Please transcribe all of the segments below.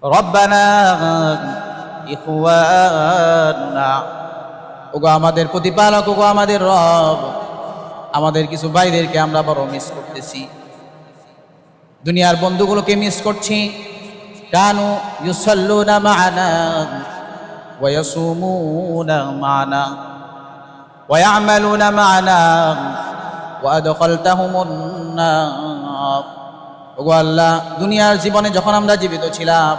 রব্বানা ইখওয়ানা, ওগো আমাদের প্রতিপালক, ওগো আমাদের রব, আমাদের কিছু ভাইদেরকে আমরা বড় মিস করতেছি, দুনিয়ার বন্ধুগুলোকে মিস করছি। কানু ইউসাল্লুনা মা'ানা ওয়া ইয়াসুমুনা মা'ানা ওয়া ইয়া'মালুনা মা'ানা ওয়া আদখালতাহুমুন নার। ওগো আল্লাহ, দুনিয়ার জীবনে যখন আমরা জীবিত ছিলাম,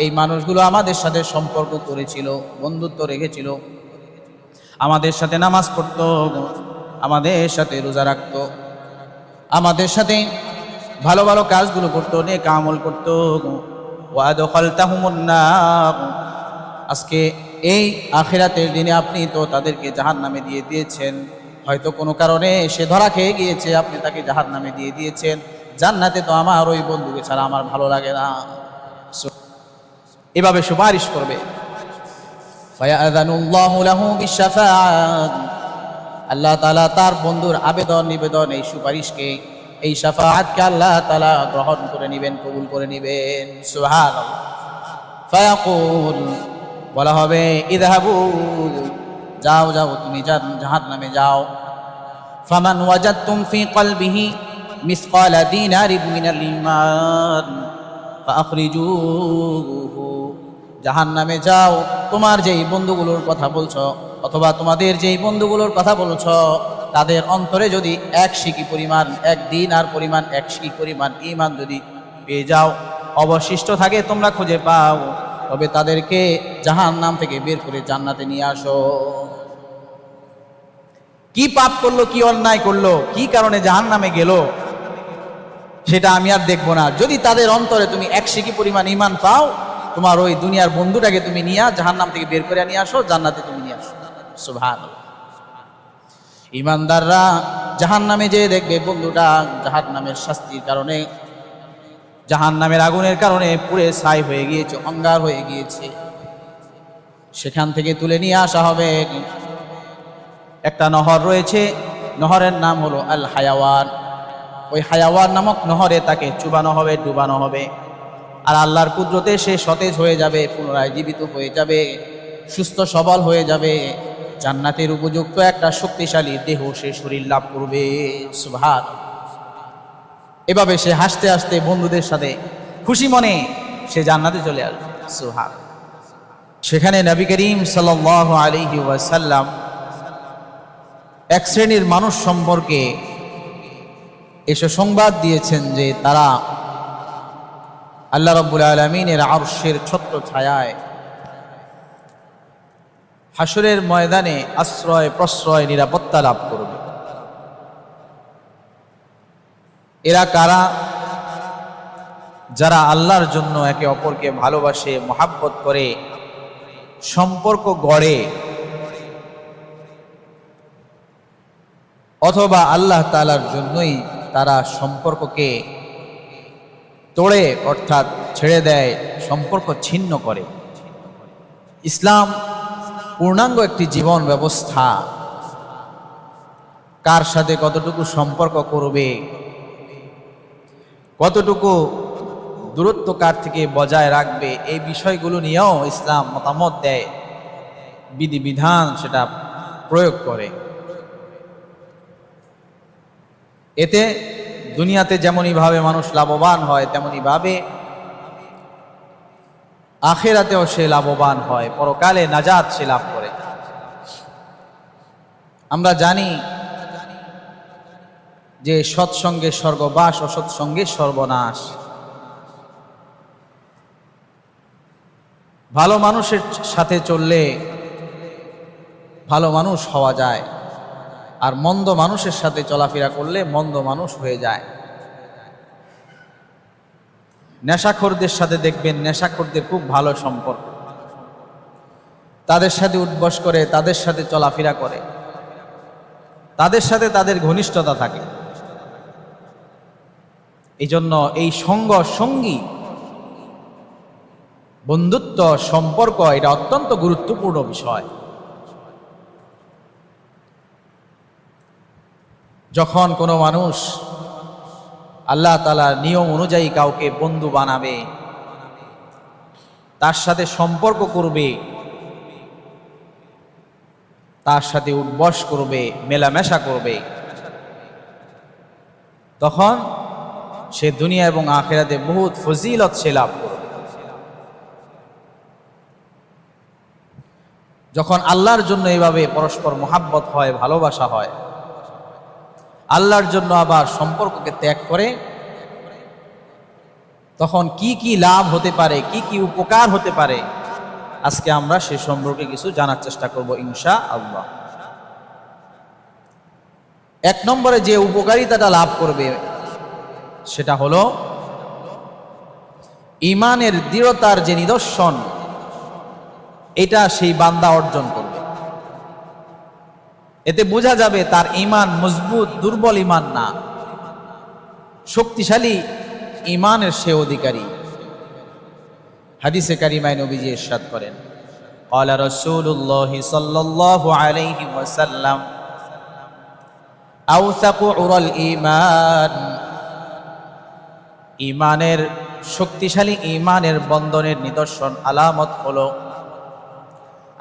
এই মানুষগুলো আমাদের সাথে সম্পর্ক করেছিল, বন্ধুত্ব রেখেছিল, আমাদের সাথে নামাজ পড়তো, আমাদের সাথে রোজা রাখতো, আমাদের সাথে ভালো ভালো কাজগুলো করতো, নেক আমল করতো। ওয়া আদখালতাহুমুন নার, আজকে এই আখিরাতের দিনে আপনি তো তাদেরকে জাহান্নামে দিয়ে দিয়েছেন। হয়তো কোনো কারণে সে ধরা খেয়ে গিয়েছে, আপনি তাকে জাহান্নামে দিয়ে দিয়েছেন। জান্নাতে তো আমার ওই বন্ধুকে ছাড়া আমার ভালো লাগে না। এভাবে সুপারিশ করবে। ফায়াযানুল্লাহু লাহু বিশাফাআত, আল্লাহ তাআলা তার বন্ধুর আবেদন নিবেদন, এই সুপারিশকে, এই শাফাআতকে আল্লাহ তাআলা গ্রহণ করে নেবেন, কবুল করে নেবেন। সুবহানাল্লাহ। ফায়াকুল, বলা হবে ইযহাবু, যাও যাও, তুমি জাহান্নামে যাও। ফামান ওয়াজাদতুম ফি কলবিহি মিসকালা দিনারিন মিনাল ঈমান ফাআখরিজুহু, জাহান্নামে যাও। তোমার যেই বন্ধুগুলোর কথা বলছো, অথবা তোমাদের যেই বন্ধুগুলোর কথা বলছো, তাদের অন্তরে যদি এক শিকি পরিমাণ, এক দিনার পরিমাণ, এক শিকি পরিমাণ ঈমান যদি পেয়ে যাও, অবশিষ্ট থাকে, তোমরা খুঁজে পাও, তবে তাদেরকে জাহান্নাম থেকে বের করে জান্নাতে নিয়ে আসো। কি পাপ করলো, কি অন্যায় করলো, কি কারণে জাহান্নামে গেল, সেটা আমি আর দেখবো না। যদি তাদের অন্তরে তুমি এক শিকি পরিমাণ ঈমান পাও, তোমার ওই দুনিয়ার বন্ধুটাকে তুমি নিয়ে জাহান্নাম থেকে বের করে নিয়ে আসো, জান্নাতে তুমি নিয়ে আসো। সুবহানাল্লাহ। ঈমানদাররা জাহান্নামে যেয়ে দেখবে বন্ধুটা জাহান্নামের শাস্তির কারণে, জাহান্নামের আগুনের কারণে পুড়ে ছাই হয়ে গিয়েছে, অঙ্গার হয়ে গিয়েছে। সেখান থেকে তুলে নিয়ে আসা হবে। একটা নহর রয়েছে, নহরের নাম হলো আল হায়াওয়ান। ওই হায়াওয়ান নামক নহরে তাকে চুবানো হবে, ডুবানো হবে, আর আল্লাহর কুদরতে সে সতেজ হয়ে যাবে, পুনরায় জীবিত হয়ে যাবে, সুস্থ সবল হয়ে যাবে, জান্নাতের উপযুক্ত একটা শক্তিশালী দেহ সে শরীর লাভ করবে। সুবহানাল্লাহ। এভাবে সে হাসতে হাসতে বন্ধুদের সাথে খুশি মনে সে জান্নাতে চলে আসবে। সুবহানাল্লাহ। সেখানে নবী করিম সাল্লাল্লাহু আলাইহি ওয়াসাল্লাম এক শ্রেণীর মানুষ সম্পর্কে এসে সংবাদ দিয়েছেন যে তারা আল্লাহ রাব্বুল আলামিনের আরশের ছত্র ছায়ায় হাসরের ময়দানে আশ্রয় প্রশ্রয় নিরাপত্তা লাভ করবে। এরা কারা? যারা আল্লাহর জন্য একে অপরকে ভালোবাসে, মহাব্বত করে, সম্পর্ক গড়ে, অথবা আল্লাহ তাআলার জন্যই তারা সম্পর্ককে তোড়ে, অর্থাৎ ছেড়ে দেয়, সম্পর্ক ছিন্ন করে। ইসলাম পূর্ণাঙ্গ একটি জীবন ব্যবস্থা। কার সাথে কতটুকু সম্পর্ক করবে, কতটুকু দূরত্ব কার থেকে বজায় রাখবে, এই বিষয়গুলো নিয়েও ইসলাম মতামত দেয়, বিধিবিধান সেটা প্রয়োগ করে। এতে দুনিয়াতে যেমনইভাবে মানুষ লাভবান হয়, তেমনইভাবে আখিরাতেও সে লাভবান হয়, পরকালে নাজাত সে লাভ করে। আমরা জানি যে সৎসঙ্গে স্বর্গবাস, অসৎসঙ্গে সর্বনাশ। ভালো মানুষের সাথে চললে ভালো মানুষ হওয়া যায়, আর মন্দ মানুষের সাথে চলাফেরা করলে মন্দ মানুষ হয়ে যায়। নেশাখোরদের সাথে দেখবেন নেশাখোরদের খুব ভালো সম্পর্ক, তাদের সাথে উঠবস করে, তাদের সাথে চলাফেরা করে, তাদের সাথে তাদের ঘনিষ্ঠতা থাকে। এই জন্য এই সঙ্গী, বন্ধুত্ব, সম্পর্ক, এটা অত্যন্ত গুরুত্বপূর্ণ বিষয়। যখন কোনো মানুষ আল্লাহ তাআলার নিয়ম অনুযায়ী কাউকে বন্ধু বানাবে, তার সাথে সম্পর্ক করবে, তার সাথে উঠবস করবে, মেলামেশা করবে, তখন সে দুনিয়া এবং আখিরাতে বহুত ফজিলত সে লাভ করবে। যখন আল্লাহর জন্য এভাবে পরস্পর মহাব্বত হয়, ভালোবাসা হয়, আল্লাহর জন্য আবার সম্পর্ককে ত্যাগ করে, তখন কি কি লাভ হতে পারে, কি কি উপকার হতে পারে, আজকে আমরা সে সম্পর্কে কিছু জানার চেষ্টা করব ইনশাআল্লাহ। এক নম্বরে যে উপকারিতাটা লাভ করবে সেটা হলো ঈমানের দৃঢ়তার যে নিদর্শন, এটা সেই বান্দা অর্জন করবে। এতে বোঝা যাবে তার ঈমান মজবুত, দুর্বল ঈমান না, শক্তিশালী ঈমানের সে অধিকারী। হাদিসে কারিমায় নবীজি ইরশাদ করেন, ক্বালা রাসূলুল্লাহ সাল্লাল্লাহু আলাইহি ওয়াসাল্লাম আওসাকু উরাল ঈমান, ঈমানের শক্তিশালী ঈমানের বন্ধনের নিদর্শন আলামত হলো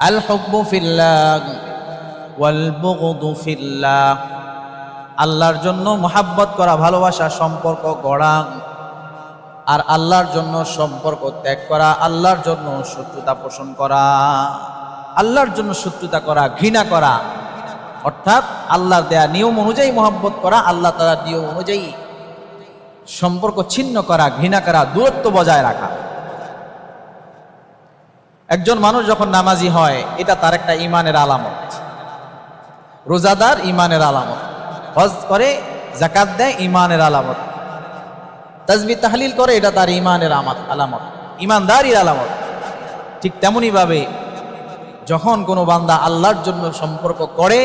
আল হুব্বু ফিল্লাহ ওয়াল বুগদু ফিল্লাহ, আল্লাহর জন্য মুহাব্বত করা, ভালোবাসা, সম্পর্ক গড়া, আর আল্লাহর জন্য সম্পর্ক ত্যাগ করা, আল্লাহর জন্য শত্রুতা পোষণ করা, আল্লাহর জন্য শত্রুতা করা, ঘৃণা করা, অর্থাৎ আল্লাহর দেয়া নিয়ম অনুযায়ী মুহাব্বত করা, আল্লাহ তাআলার নিয়ম অনুযায়ী সম্পর্ক ছিন্ন করা, ঘৃণা করা, দূরত্ব বজায় রাখা। একজন মানুষ যখন নামাজি হয়, এটা তার একটা ঈমানের আলামত। রোজাদার ঈমানের আলামত, হজ করে, যাকাত দেয়, ঈমানের আলামত, তাসবিহ তাহলিল করে, এটা তার ঈমানের আলামত, ঈমানদারির আলামত। ঠিক তেমনি ভাবে যখন কোনো বান্দা আল্লাহর জন্য সম্পর্ক করে,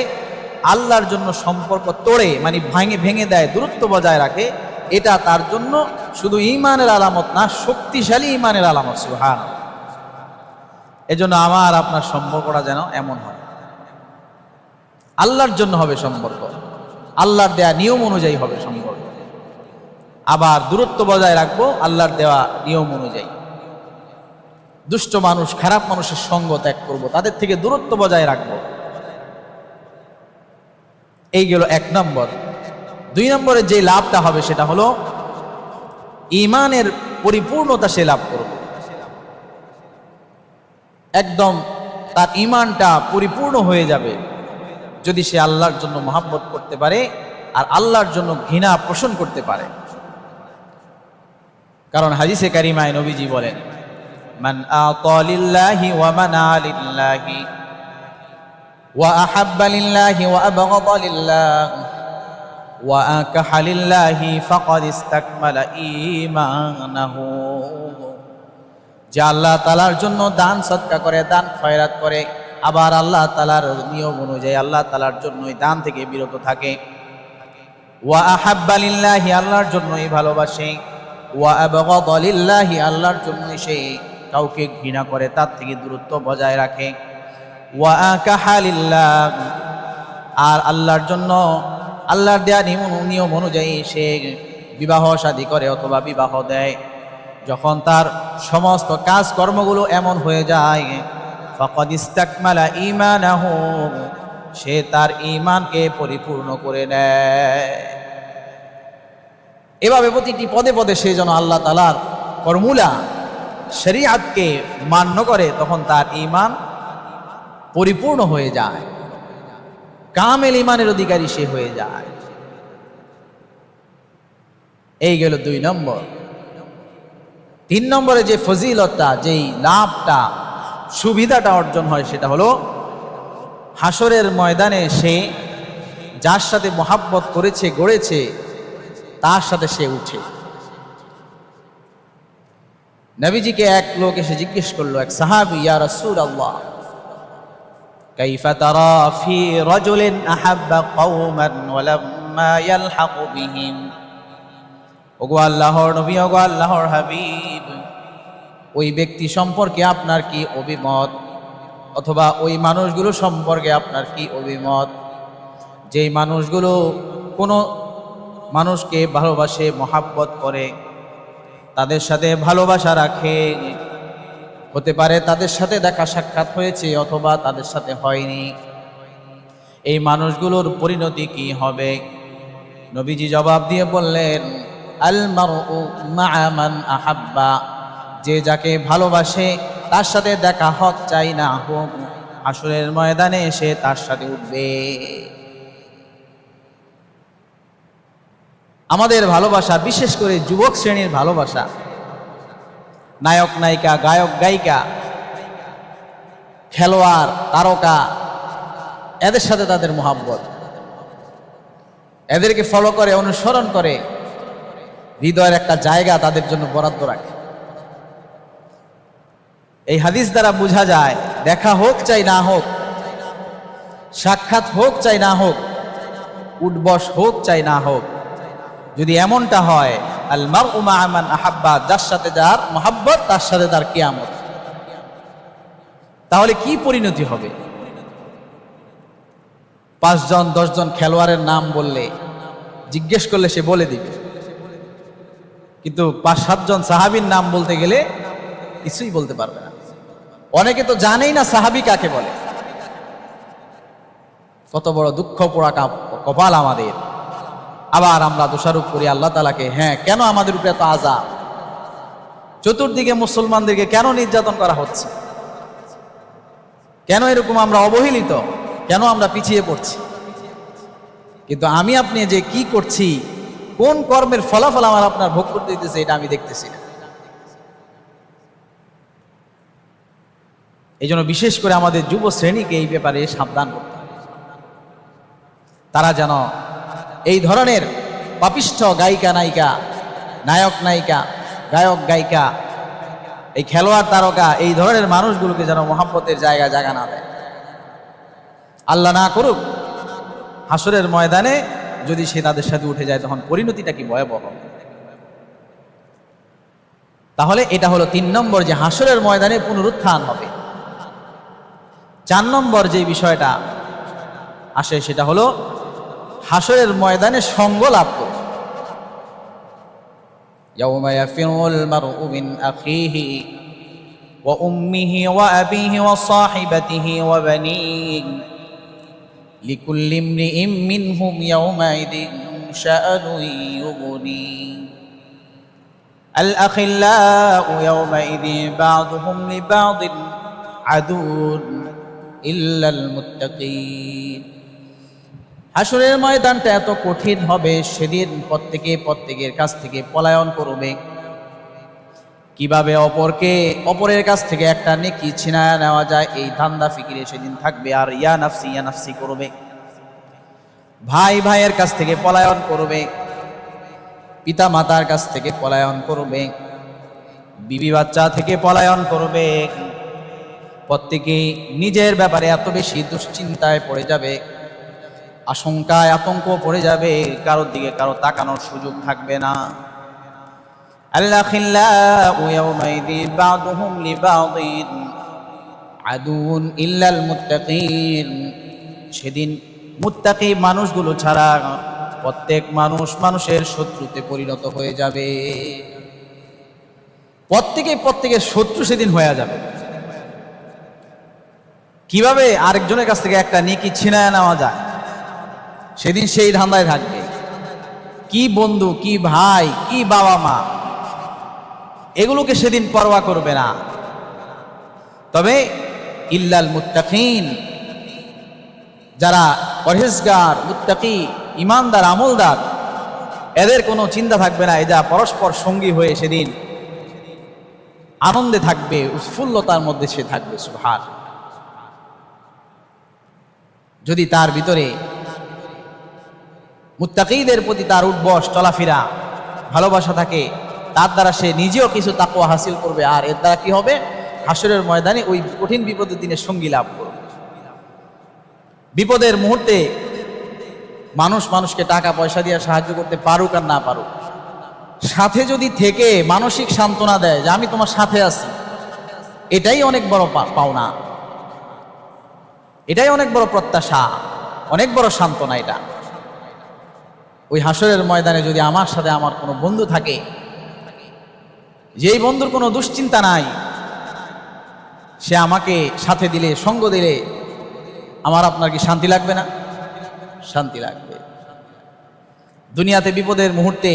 আল্লাহর জন্য সম্পর্ক তোড়ে, মানে ভেঙে দেয়, দূরত্ব বজায় রাখে, এটা তার জন্য শুধু ঈমানের আলামত না, শক্তিশালী ঈমানের আলামত। সুবহানাল্লাহ। এজন্য আমার আপনার সম্পর্কটা যেন এমন হয়, আল্লাহর জন্য হবে সম্পর্ক, আল্লাহর দেয়া নিয়ম অনুযায়ী হবে সম্পর্ক, আবার দূরত্ব বজায় রাখবো আল্লাহর দেওয়া নিয়ম অনুযায়ী। দুষ্ট মানুষ, খারাপ মানুষের সঙ্গ ত্যাগ করব, তাদের থেকে দূরত্ব বজায় রাখবো। এই গেল এক নম্বর। দুই নম্বরে যে লাভটা হবে সেটা হলো ঈমানের পরিপূর্ণতা সে লাভ করবে। একদম তার ঈমানটা পরিপূর্ণ হয়ে যাবে যদি সে আল্লাহর জন্য মহাব্বত করতে পারে আর আল্লাহর জন্য ঘৃণা পোষণ করতে পারে। কারণ হাদিসে কারিমায় নবীজি বলেন, মান আতা লিল্লাহি ওয়া মানা লিল্লাহি ওয়া আহাব্বা লিল্লাহি ওয়া আবগাদা লিল্লাহি ওয়া আকাহা লিল্লাহি ফাকাদ ইসতাকমালা ঈমানাহু। যে আল্লাহ তাআলার জন্য দান সদকা করে, দান খয়রাত করে, আবার আল্লাহ তাআলার নিয়ম অনুযায়ী আল্লাহ তাআলার জন্য দান থেকে বিরত থাকে, ওয়া আহাব্বা লিল্লাহি, আল্লাহর জন্যই ভালোবাসে, ওয়া আবগাদা লিল্লাহি, আল্লাহর জন্যই সে কাউকে ঘৃণা করে, তার থেকে দূরত্ব বজায় রাখে, ওয়া আকাহা লিল্লাহ, আর আল্লাহর জন্য আল্লাহর দেয়া নিয়ম অনুযায়ী সে বিবাহ শাদী করে অথবা বিবাহ দেয়। যখন তার সমস্ত কাজ কর্মগুলো এমন হয়ে যায়, ফাকাদ ইসতাকমালা ঈমানাহু, সে তার ঈমানকে পরিপূর্ণ করে নেয়। এভাবে প্রতিটি পদে পদে সে যেন আল্লাহ তাআলার ফর্মুলা শরীয়তকে মান্য করে, তখন তার ঈমান পরিপূর্ণ হয়ে যায়, কামেল ঈমানের অধিকারী সে হয়ে যায়। এই গেল দুই নম্বর। তিন নম্বরে যে ফজিলতটা, যেই লাভটা, সুবিধাটা অর্জন হয় সেটা হলো হাসরের ময়দানে সে যার সাথে মহাব্বত করেছে, গড়েছে, তার সাথে সে উঠে। নবীজিকে এক লোক এসে জিজ্ঞেস করলো, এক সাহাবী, ইয়া রাসূলুল্লাহ, কাইফা তারা ফি রাজুলিন আহাব্বা কওমান ওয়া লাম্মা ইয়ালহাকু বিহিম। ওগো আল্লাহর নবী, ওগো আল্লাহর হাবিব, ওই ব্যক্তি সম্পর্কে আপনার কি অভিমত, অথবা ওই মানুষগুলো সম্পর্কে আপনার কি অভিমত, যেই মানুষগুলো কোনো মানুষকে ভালোবাসে, মহাব্বত করে, তাদের সাথে ভালোবাসা রাখে, হতে পারে তাদের সাথে দেখা সাক্ষাৎ হয়েছে অথবা তাদের সাথে হয়নি। এই মানুষগুলোর পরিণতি কি হবে? নবীজি জবাব দিয়ে বললেন, আল মারউ মা'a মান আহাব্বা, যে যাকে ভালোবাসে তার সাথে দেখা হোক চাই না হোক, হাসরের ময়দানে এসে তার সাথে উঠবে। আমাদের ভালোবাসা, বিশেষ করে যুবক শ্রেণীর ভালোবাসা, নায়ক নায়িকা, গায়ক গায়িকা, খেলোয়াড়, তারকা, এদের সাথে তাদের মোহাব্বত, এদেরকে ফলো করে, অনুসরণ করে, হৃদয়ের একটা জায়গা তাদের জন্য বরাদ্দ রাখে। এই হাদিস দ্বারা বোঝা যায়, দেখা হোক চাই না হোক, সাক্ষাৎ হোক চাই না হোক, উঠবস হোক চাই না হোক, যদি এমনটা হয়, আল মারউ মা'a মান আহাব্বা, যার সাথে যার মোহাব্বত তার সাথে তার কিয়ামত, তাহলে কি পরিণতি হবে? 5 জন 10 জন খেলোয়াড়ের নাম বললে, জিজ্ঞেস করলে সে বলে দিবে, কিন্তু 5-7 জন সাহাবীর নাম বলতে গেলে কিছুই বলতে পারবে না। অনেকে তো জানেই না সাহাবী কাকে বলে। কত বড় দুঃখ পোড়া কপাল আমাদের। আবার আমরা দোষারোপ করি আল্লাহ তাআলাকে, হ্যাঁ কেন আমাদের উপরে এত আযাব, চতুর্দিকে মুসলমানদেরকে কেন নির্যাতন করা হচ্ছে, কেন এরকম আমরা অবহেলিত, কেন আমরা পিছিয়ে পড়ছি? কিন্তু আমি আপনি যে কি করছি, কোন কর্মের ফলাফল আমার আপনার ভোগ করতে দিতেছে, এটা আমি দেখতেছি না। এই জন্য বিশেষ করে আমাদের যুব শ্রেণীকে এই ব্যাপারে সাবধান করতে হবে। তারা যেন এই ধরনের পাপিষ্ঠ গায়িকা নায়িকা, নায়ক নায়িকা, গায়ক গায়িকা, এই খেলোয়াড় তারকা, এই ধরনের মানুষগুলোকে যেন মোহাব্বতের জায়গা না দেয়। আল্লাহ না করুক, হাসরের ময়দানে যদি সে তাদের সাথে উঠে যায়, তখন পরিণতিটা কি ভয়াবহ। তাহলে এটা হলো 3 নম্বর, যে হাসরের ময়দানে পুনরুত্থান হবে। 4 নম্বর যে বিষয়টা আসে সেটা হলো হাসরের ময়দানে সঙ্গ লাভ করবে। ইয়াউমা ইয়াফিরুল মারউ মিন আখিহি ওয়া উম্মিহি ওয়া আবিহি ওয়া সাহিবাতিহি ওয়া বানিহি লিকুল্লি ইমরিইম মিনহুম ইয়াউমাইদিন শাআনুন ইউগনি আল আখিল্লাউ ইয়াউমাইদিন বা'দুহুম লিবা'দিন আদুউন ইল্লাল মুত্তাকিন। হাসরের ময়দানটা এত কঠিন হবে, সেদিন প্রত্যেকের কাছ থেকে পলায়ন করবে। কিভাবে অপরের কাছ থেকে একটা নেকি ছিনায় নেওয়া যায়, এই ধান্দা ফিকিরে সেদিন থাকবে। আর ইয়া নাফসি করবে। ভাই ভাইয়ের কাছ থেকে পলায়ন করবে, পিতা মাতার কাছ থেকে পলায়ন করবে, বিবি বাচ্চা থেকে পলায়ন করবে। প্রত্যেকেই নিজের ব্যাপারে এত বেশি দুশ্চিন্তায় পড়ে যাবে, আশঙ্কায় আতঙ্ক পড়ে যাবে, কারোর দিকে কারো তাকানোর সুযোগ থাকবে না। আল-আখিল্লাউ ইয়াউমাইদিন বা'দুহুম লিবা'দিন আদুউন ইল্লাল মুত্তাকিন। সেদিন মুত্তাকি মানুষগুলো ছাড়া প্রত্যেক মানুষের শত্রুতে পরিণত হয়ে যাবে। প্রত্যেকের শত্রু সেদিন হয়ে যাবে। কিভাবে আরেকজনের কাছ থেকে একটা নেকি ছিনায় নেওয়া যায়, সেদিন সেই ধান্দায় থাকবে। কি বন্ধু, কি ভাই, কি বাবা মা, এগুলোকে সেদিন পরোয়া করবে না। তবে ইল্লাল মুত্তাকিন, যারা পরহেজগার, মুত্তাকি, ইমানদার, আমলদার, এদের কোনো চিন্তা থাকবে না। এরা পরস্পর সঙ্গী হয়ে সেদিন আনন্দে থাকবে, উৎফুল্লতার মধ্যে সে থাকবে। সুবহান। যদি তার ভিতরে মুত্তাকিদের প্রতি তার উঠবস, চলাফেরা, ভালোবাসা থাকে, তার দ্বারা সে নিজেও কিছু তাকওয়া হাসিল করবে। আর এর দ্বারা কি হবে? হাসরের ময়দানে ওই কঠিন বিপদের দিনে সঙ্গী লাভ করবে। বিপদের মুহূর্তে মানুষকে টাকা পয়সা দিয়ে সাহায্য করতে পারুক আর না পারুক, সাথে যদি থেকে মানসিক সান্ত্বনা দেয় যে আমি তোমার সাথে আছি, এটাই অনেক বড় পাওনা, এটাই অনেক বড় প্রত্যাশা, অনেক বড় সান্ত্বনা। এটা ওই হাসরের ময়দানে যদি আমার সাথে আমার কোনো বন্ধু থাকে, যেই বন্ধুর কোনো দুশ্চিন্তা নাই, সে আমাকে সাথে দিলে, সঙ্গ দিলে আমার আপনার কি শান্তি লাগবে না? শান্তি লাগবে। দুনিয়াতে বিপদের মুহূর্তে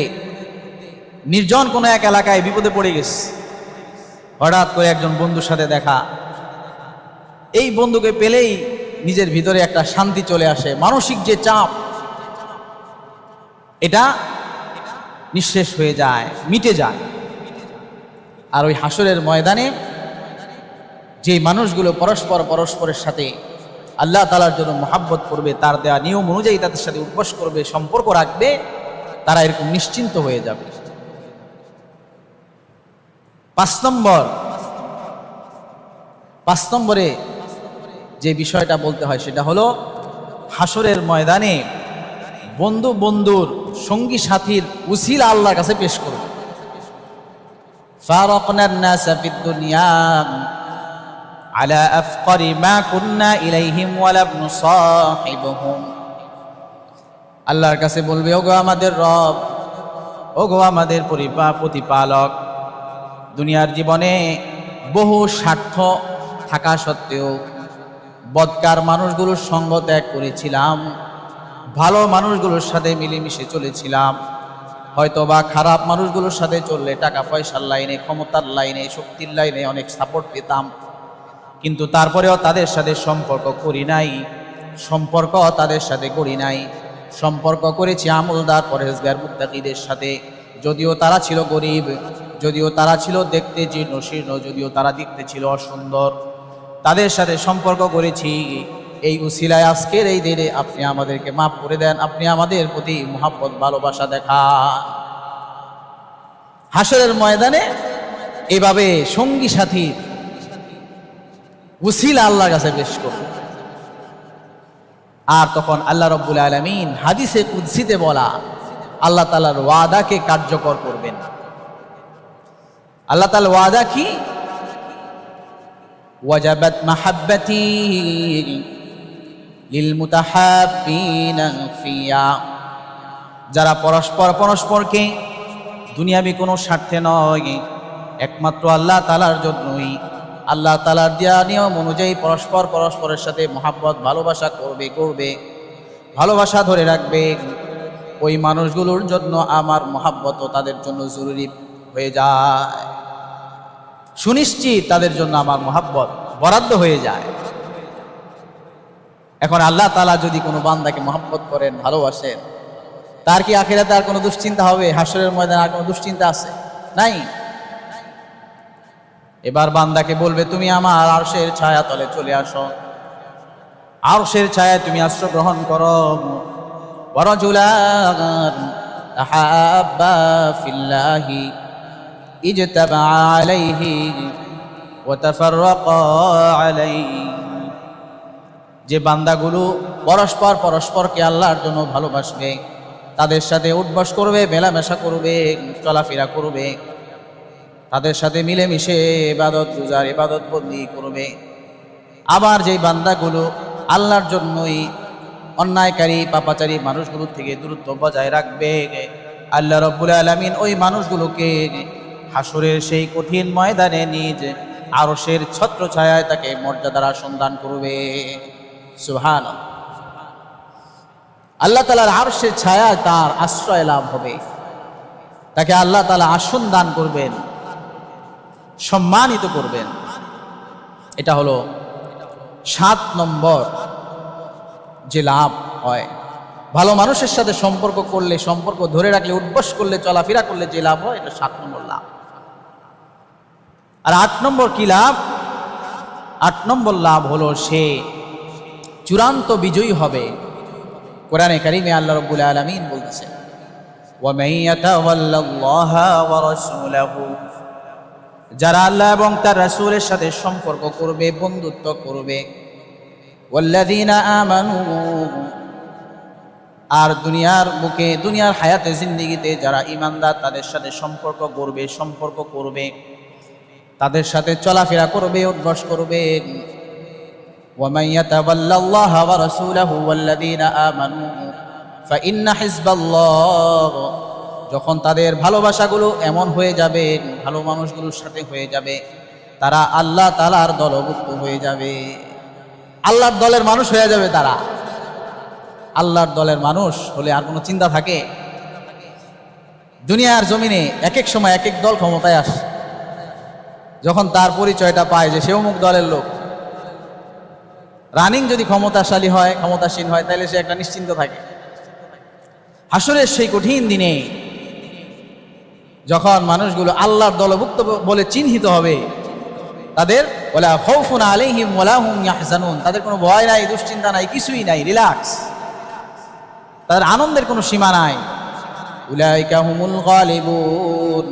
নির্জন কোনো এক এলাকায় বিপদে পড়ে গেছে, হঠাৎ করে একজন বন্ধুর সাথে দেখা, এই বন্ধুকে পেলেই নিজের ভিতরে একটা শান্তি চলে আসে, মানসিক যে চাপ এটা নিঃশেষ হয়ে যায়, মিটে যায়। আর ওই হাসরের ময়দানে যে মানুষগুলো পরস্পরের সাথে আল্লাহ তাআলার জন্য মহাব্বত করবে, তার দেওয়া নিয়ম অনুযায়ী তাদের সাথে উদ্বাস করবে, সম্পর্ক রাখবে, তারা এরকম নিশ্চিন্ত হয়ে যাবে। 5 নম্বরে যে বিষয়টা বলতে হয় সেটা হলো হাসরের ময়দানে বন্ধু বন্ধুর সঙ্গী সাথীর উসিলা আল্লাহর কাছে পেশ করবে। ফারাকনান নাসা ফিদ দুনিয়া আলা আফকারি মা কুননা ইলাইহিম ওয়া লাম নুসাহিবুহুম। আল্লাহর কাছে বলবে, ওগো আমাদের রব, ওগো আমাদের প্রতিপালক, দুনিয়ার জীবনে বহু স্বার্থ থাকা সত্ত্বেও বদকার মানুষগুলোর সঙ্গ ত্যাগ করেছিলাম, ভালো মানুষগুলোর সাথে মিলেমিশে চলেছিলাম। হয়তোবা খারাপ মানুষগুলোর সাথে চললে টাকা পয়সার লাইনে, ক্ষমতার লাইনে, শক্তির লাইনে অনেক সাপোর্ট পেতাম, কিন্তু তারপরেও তাদের সাথে সম্পর্ক করি নাই, সম্পর্ক করেছি আমলদার পরহেজগার মুত্তাকিদের সাথে। যদিও তারা ছিল গরিব, যদিও তারা ছিল দেখতে জীর্ণ শীর্ণ, যদিও তারা দেখতে ছিল অসুন্দর, তাদের সাথে সম্পর্ক করেছি। এই উসিলায় আজকের এই দিনে আপনি আমাদেরকে মাফ করে দেন, আপনি আমাদের প্রতি মহব্বত ভালোবাসা দেখান। হাসরের ময়দানে এভাবে সঙ্গী সাথী উসিলা আল্লাহর কাছে পেশ করবে। আর তখন আল্লাহ রাব্বুল আলামিন হাদিসে কুদসিতে বলা আল্লাহ তাআলার ওয়াদাকে কার্যকর করবেন। আল্লাহ তাআলার ওয়াদা কি? ওয়াজাবাত মাহাব্বাতি লিল মুতাহাব্বিনা ফিয়া। যারা পরস্পরকে দুনিয়াবি কোনো স্বার্থে নয়, একমাত্র আল্লাহ তাআলার জন্যই, আল্লাহ তাআলার দেওয়া নিয়ম অনুযায়ী পরস্পরের সাথে মহাব্বত ভালোবাসা করবে, ভালোবাসা ধরে রাখবে, ওই মানুষগুলোর জন্য আমার মহাব্বতও তাদের জন্য জরুরি হয়ে যায়, সুনিশ্চিত তাদের জন্য আমার মহাব্বত বরাদ্দ হয়ে যায়। এখন আল্লাহ তাআলা যদি কোনো বান্দাকে মহাব্বত করেন, ভালোবাসেন, তার কি আখিরাতে আর কোনো দুশ্চিন্তা হবে? হাসরের ময়দানে আর কোনো দুশ্চিন্তা আছে? নাই। এবার বান্দাকে বলবে, তুমি আমার আরশের ছায়া তলে চলে আসো, আরশের ছায়ায় তুমি আশ্রয় গ্রহণ করো। ওয়ারাজুলান তাহাব্বা ফিল্লাহি ইজতাবা আলাইহি ওয়া তাফাররাকা আলাইহি। যে বান্দাগুলো পরস্পরকে আল্লাহর জন্য ভালোবাসবে, তাদের সাথে উঠবস করবে, মেলামেশা করবে, চলাফেরা করবে, তাদের সাথে মিলেমিশে ইবাদত বন্দি করবে। আবার যেই বান্দাগুলো আল্লাহর জন্যই অন্যায়কারী পাপাচারী মানুষগুলোর থেকে দূরত্ব বজায় রাখবে, আল্লাহ রাব্বুল আলামিন ওই মানুষগুলোকে হাসরের সেই কঠিন ময়দানে নিজ আরশের ছত্রছায়ায় তাকে মর্যাদার আসন দান করবে। সুবহানাল্লাহ। আল্লাহ তাআলার আরশের ছায়ায় তার আশ্রয় লাভ হবে, তাকে আল্লাহ তাআলা আসন দান করবেন, সম্মানিত করবেন। এটা হলো 7 নম্বর যে লাভ হয়। ভালো মানুষের সাথে সম্পর্ক করলে, সম্পর্ক ধরে রাখলে, উদ্বাস করলে, চলাফেরা করলে যে লাভ হয়, এটা 7 নম্বর লাভ। আর 8 নম্বর কি লাভ? 8 নম্বর লাভ হলো সে চূড়ান্ত বিজয়ী হবে। কোরআনে কারিমে আল্লাহ রাব্বুল আলামিন বলতেছেন, ওয়া মান ইয়াতাওয়াল্লাল্লাহা ওয়া রাসূলাহু, যারা আল্লাহ এবং তার রাসূলের সাথে সম্পর্ক করবে, বন্ধুত্ব করবে, ওয়াল্লাযীনা আমানু, আর দুনিয়ার বুকে, দুনিয়ার হায়াতে জিন্দেগিতে যারা ঈমানদার, তাদের সাথে সম্পর্ক করবে, তাদের সাথে চলাফেরা করবে, উদ্বাস করবে। ওয়া মান ইয়াতাওয়াল্লাল্লাহা ওয়া রাসূলাহু ওয়াল্লাযীনা আমানু ফাইন্না হিজবাল্লাহ, যখন তাদের ভালোবাসাগুলো এমন হয়ে যাবে, ভালো মানুষগুলোর সাথে হয়ে যাবে, তারা আল্লাহ তাআলার দলভুক্ত হয়ে যাবে, আল্লাহর দলের মানুষ হয়ে যাবে তারা। আল্লাহর দলের মানুষ হলে আর কোনো চিন্তা থাকে? দুনিয়ার জমিনে এক এক সময় এক এক দল ক্ষমতায় আসে, যখন তার পরিচয়টা পায় যে সে অমুক দলের লোক, রানিং যদি ক্ষমতাশালী হয়, ক্ষমতাসীন হয়, তাহলে সে একটা নিশ্চিন্ত থাকে। হাসরের সেই কঠিন দিনে যখন মানুষগুলো আল্লাহর দলভুক্ত বলে চিহ্নিত হবে, তাদের ওয়ালা খাউফুন আলাইহিম ওয়ালা হুম ইয়াহজানুন, তাদের কোনো ভয় নাই, দুশ্চিন্তা নাই, কিছুই নাই, রিল্যাক্স, তাদের আনন্দের কোনো সীমা নাই। উলাইকা হুমুল গালিবুন,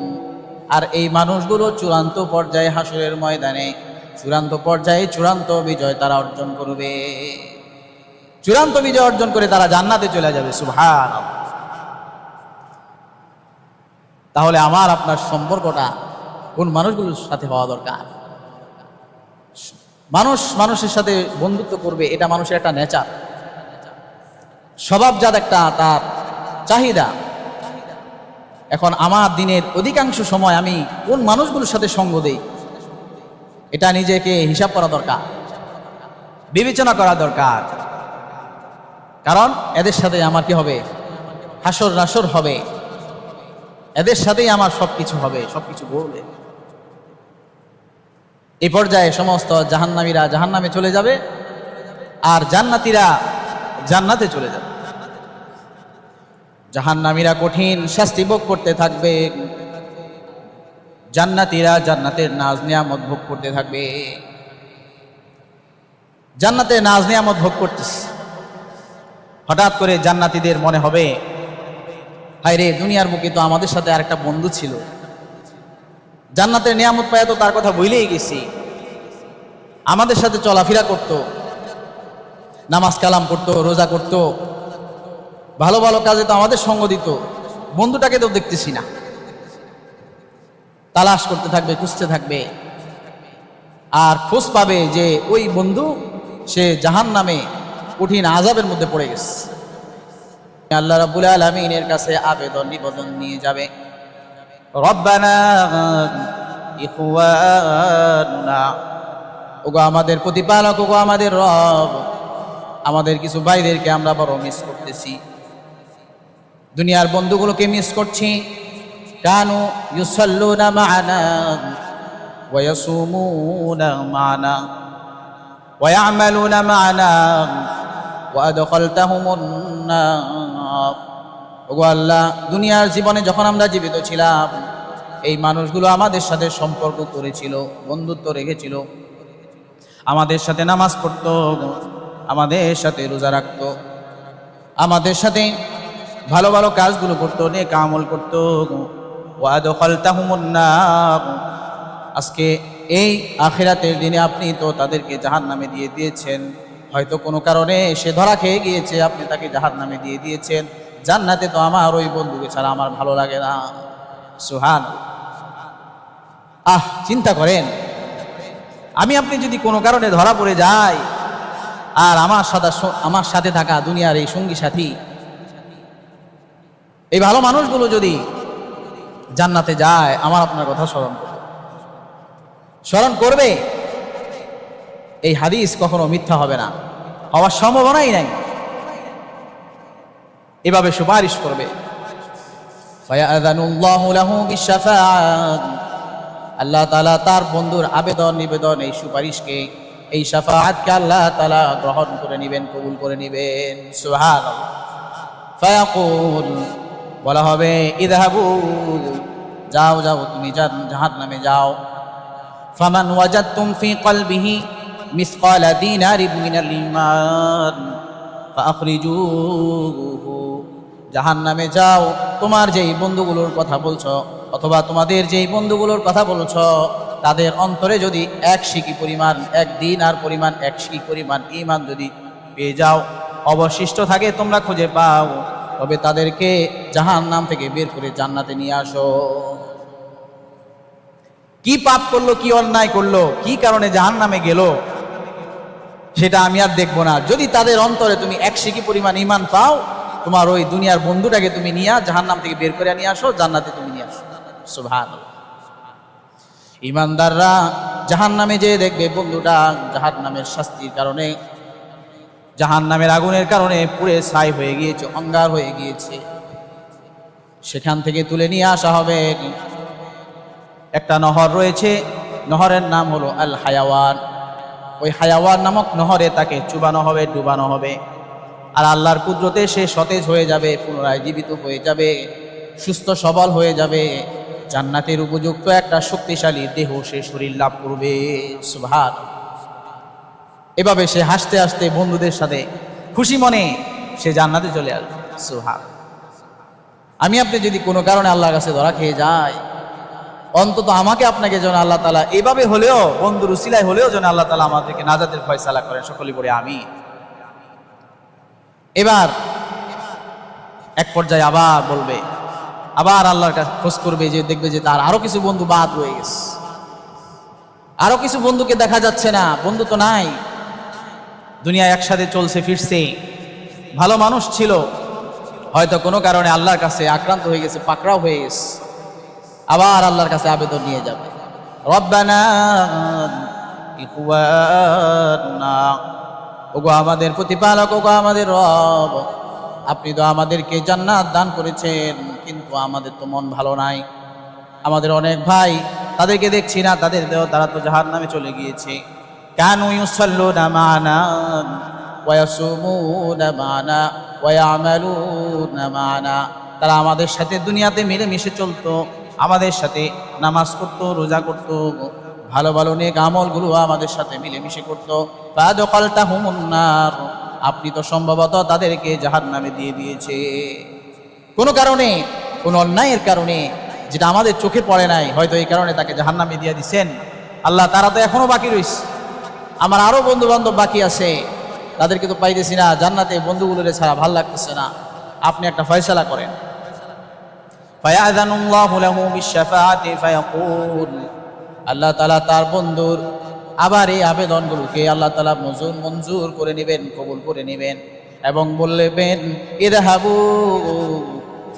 আর এই মানুষগুলো চূড়ান্ত পর্যায়ে হাসরের ময়দানে চূড়ান্ত পর্যায়ে চূড়ান্ত বিজয় তারা অর্জন করবে, চূড়ান্ত বিজয় অর্জন করে তারা জান্নাতে চলে যাবে। সুবহানাল্লাহ। তাহলে আমার আপনার সম্পর্কটা কোন মানুষগুলোর সাথে হওয়া দরকার? মানুষ মানুষের সাথে বন্ধুত্ব করবে, এটা মানুষের একটা নেচার, স্বভাবজাত একটা তার চাহিদা। এখন আমার দিনের অধিকাংশ সময় আমি কোন মানুষগুলোর সাথে সঙ্গ দেই, এটা নিজেকে হিসাব করা দরকার, বিবেচনা করা দরকার। কারণ এদের সাথে আমার কি হবে? হাসর নাসর হবে, এদের সাথেই আমার সবকিছু হবে, সবকিছু বলবে। এই পর্যায়ে সমস্ত জাহান্নামীরা জাহান্নামে চলে যাবে, আর জান্নাতীরা জান্নাতে চলে যাবে। জাহান্নামীরা কঠিন শাস্তি ভোগ করতে থাকবে, জান্নাতীরা জান্নাতের নাজ নিয়ামত ভোগ করতে থাকবে। জান্নাতের নাজ নিয়ামত ভোগ করতেছে, হঠাৎ করে জান্নাতীদের মনে হবে, হায় রে, দুনিয়ার বুকে তো আমাদের সাথে আর একটা বন্ধু ছিল, জান্নাতের নিয়ামত পায় তো তার কথা ভুলেই গেছি, আমাদের সাথে চলাফেরা করত, নামাজ কালাম করত, রোজা করত, ভালো ভালো কাজে তো আমাদের সঙ্গ দিত, বন্ধুটাকে তো দেখতেছি না। তালাশ করতে থাকবে, খুঁজতে থাকবে, আর খোঁজ পাবে যে ওই বন্ধু সে জাহান্নামে কঠিন আযাবের মধ্যে পড়ে গেছে। আল্লাহ রাব্বুল আলামিনের কাছে আবেদন নিবেদন নিয়ে যাবে, রব্বানা ইখওয়ানা, ওগো আমাদের প্রতিপালক, ওগো আমাদের রব, আমাদের কিছু ভাইদেরকে আমরা বড় মিস করতেছি, দুনিয়ার বন্ধুগুলোকে মিস করছি। কানু ইউসাল্লুনা মা'ানা ওয়া ইয়াসুমুনা মা'ানা ওয়া ইয়া'মালুনা মা'ানা ওয়া আদখালতাহুমুন নার। ওগো আল্লাহ, দুনিয়ার জীবনে যখন আমরা জীবিত ছিলাম, এই মানুষগুলো আমাদের সাথে সম্পর্ক করেছিল, বন্ধুত্ব রেখেছিল, আমাদের সাথে নামাজ পড়তো, আমাদের সাথে রোজা রাখতো, আমাদের সাথে ভালো ভালো কাজগুলো করতো, নেক আমল করতো। ওয়া আদখালতাহুমুন নার, আজকে এই আখিরাতের দিনে আপনি তো তাদেরকে জাহান্নামে দিয়ে দিয়েছেন, হয়তো কোনো কারণে সে ধরা খেয়ে গিয়েছে, আপনি তাকে জাহান্নামে দিয়ে দিয়েছেন। জান্নাতে তো আমার ওই বন্ধুকে ছাড়া আমার ভালো লাগে না। সুবহানাল্লাহ। চিন্তা করেন, আমি আপনি যদি কোনো কারণে ধরা পড়ে যাই, আর আমার সাথে থাকা দুনিয়ার এই সঙ্গী সাথী, এই ভালো মানুষগুলো যদি জান্নাতে যায়, আমার আপনার কথা স্মরণ করবে। এই হাদিস কখনো মিথ্যা হবে না, হওয়ার সম্ভাবনাই নাই। এভাবে সুপারিশ করবে। ফায়াযানুল্লাহু লাহু বিশফাআত, আল্লাহ তাআলা তার বন্ধুর আবেদন নিবেদন, এই সুপারিশকে, এই শাফাআতকে আল্লাহ তাআলা গ্রহণ করে নেবেন, কবুল করে নেবেন। সুবহানাল্লাহ। ফায়াকুল, বলা হবে, ইযহাবু, যাও যাও, তুমি জাহান্নামে যাও। ফামান ওয়াজাদতুম ফি কলবিহি মিসকালা দিনারিন মিনাল ঈমান ফাআখরিজুহু, জাহান্নামে যাও, তোমার যেই বন্ধুগুলোর কথা বলছো, অথবা তোমাদের যেই বন্ধুগুলোর কথা বলছো, তাদের অন্তরে যদি এক সিকি পরিমাণ, এক দিনার পরিমাণ, এক সিকি পরিমাণ ঈমান যদি পেয়ে যাও, অবশিষ্ট থাকে, তোমরা খুঁজে পাও, তবে তাদেরকে জাহান্নাম থেকে বের করে জান্নাতে নিয়ে আসো। কি পাপ করলো, কি অন্যায় করলো, কি কারণে জাহান্নামে গেল, সেটা আমি আর দেখবো না। যদি তাদের অন্তরে তুমি এক সিকি পরিমাণ ঈমান পাও, তোমার ওই দুনিয়ার বন্ধুটাকে তুমি নিয়ে জাহান্নাম থেকে বের করে নিয়ে আসো, জান্নাতে তুমি নিয়ে আসো। সুবহানাল্লাহ। ইমানদাররা জাহান্নামে যে দেখবে বন্ধুটা জাহান্নামের শাস্তির কারণে, জাহান্নামের আগুনের কারণে পুড়ে ছাই হয়ে গিয়েছে, অঙ্গার হয়ে গিয়েছে। সেখান থেকে তুলে নিয়ে আসা হবে। একটা নহর রয়েছে, নহরের নাম হলো আল হায়াওয়ান। ওই হায়াওয়ান নামক নহরে তাকে চুবানো হবে, ডুবানো হবে। আর আল্লাহর কুদরতে সে সতেজ হয়ে যাবে, পুনরায় জীবিত হয়ে যাবে, সুস্থ সবল হয়ে যাবে। জান্নাতের উপযুক্ত একটা শক্তিশালী দেহ সে শরীর লাভ করবে। সুবহান। এভাবে সে হাসতে হাসতে বন্ধুদের সাথে খুশি মনে সে জান্নাতে চলে আসবে। সুবহান। আমি আপনি যদি কোনো কারণে আল্লাহর কাছে ধরা খেয়ে যাই, অন্তত আমাকে আপনাকে যেন আল্লাহ তাআলা এভাবে হলেও, বন্ধুর উসিলায় হলেও যেন আল্লাহ তাআলা আমাদেরকে নাজাতের ফয়সালা করেন। সকলে বলে আমিন। এবার এক পর্যায়ে আবার বলবে, আবার আল্লাহর কাছে খোঁজ করবে, যে দেখবে যে তার আরো কিছু বন্ধু বাদ রয়ে গেছে, আরো কিছু বন্ধুকে দেখা যাচ্ছে না, বন্ধু তো নাই। দুনিয়া একসাথে চলছে ফিরছে, ভালো মানুষ ছিল, হয়তো কোনো কারণে আল্লাহর কাছে আক্রান্ত হয়ে গেছে, পাকড়াও হয়ে গেছে। আবার আল্লাহর কাছে আবেদন নিয়ে যাবে, রব্বানা ইখওয়ানুনা, ওগো আমাদের প্রতিপালক, ওগো আমাদের রব, আপনি তো আমাদেরকে জান্নাত দান করেছেন, কিন্তু আমাদের তো মন ভালো নাই। আমাদের অনেক ভাই, তাদেরকে দেখছি না, তারা তো জাহান্নামে চলে গিয়েছে। কানু ইউসাল্লুনা মা'না ওয়া ইয়াসুমুনা মা'না ওয়া ইয়া'মালুনা মা'না, তারা আমাদের সাথে দুনিয়াতে মিলেমিশে চলতো, আমাদের সাথে নামাজ করতো, রোজা করতো, ভালো ভালো নেক আমলগুলো আমাদের সাথে মিলেমিশে করতো। ফাদখালতাহুমুন নার, আপনি তো সম্ভবত তাদেরকে জাহান্নামে দিয়ে দিয়েছে। কোনো কারণে, কোনো অন্যায়ের কারণে, যেটা আমাদের চোখে পড়ে নাই, হয়তো এই কারণে তাকে জাহান্নামে দিয়ে দিচ্ছেন। আল্লাহ, তারা তো এখনো বাকি রয়েছে, আমার আরো বন্ধু বান্ধব বাকি আছে, তাদেরকে তো পাইতেছি না, জান্নাতে বন্ধুগুলোরে ছাড়া ভাল লাগতেছে না, আপনি একটা ফয়সালা করেন। ফায়াযানুল্লাহু লাহু বিশ-শাফাআতি ফায়াকুল, আল্লাহ তাআলা তার বন্ধুর আবার এই আবেদনগুলোকে আল্লাহ তাআলা মঞ্জুর করে নেবেন, কবুল করে নেবেন, এবং বলবেন, ইযহাবু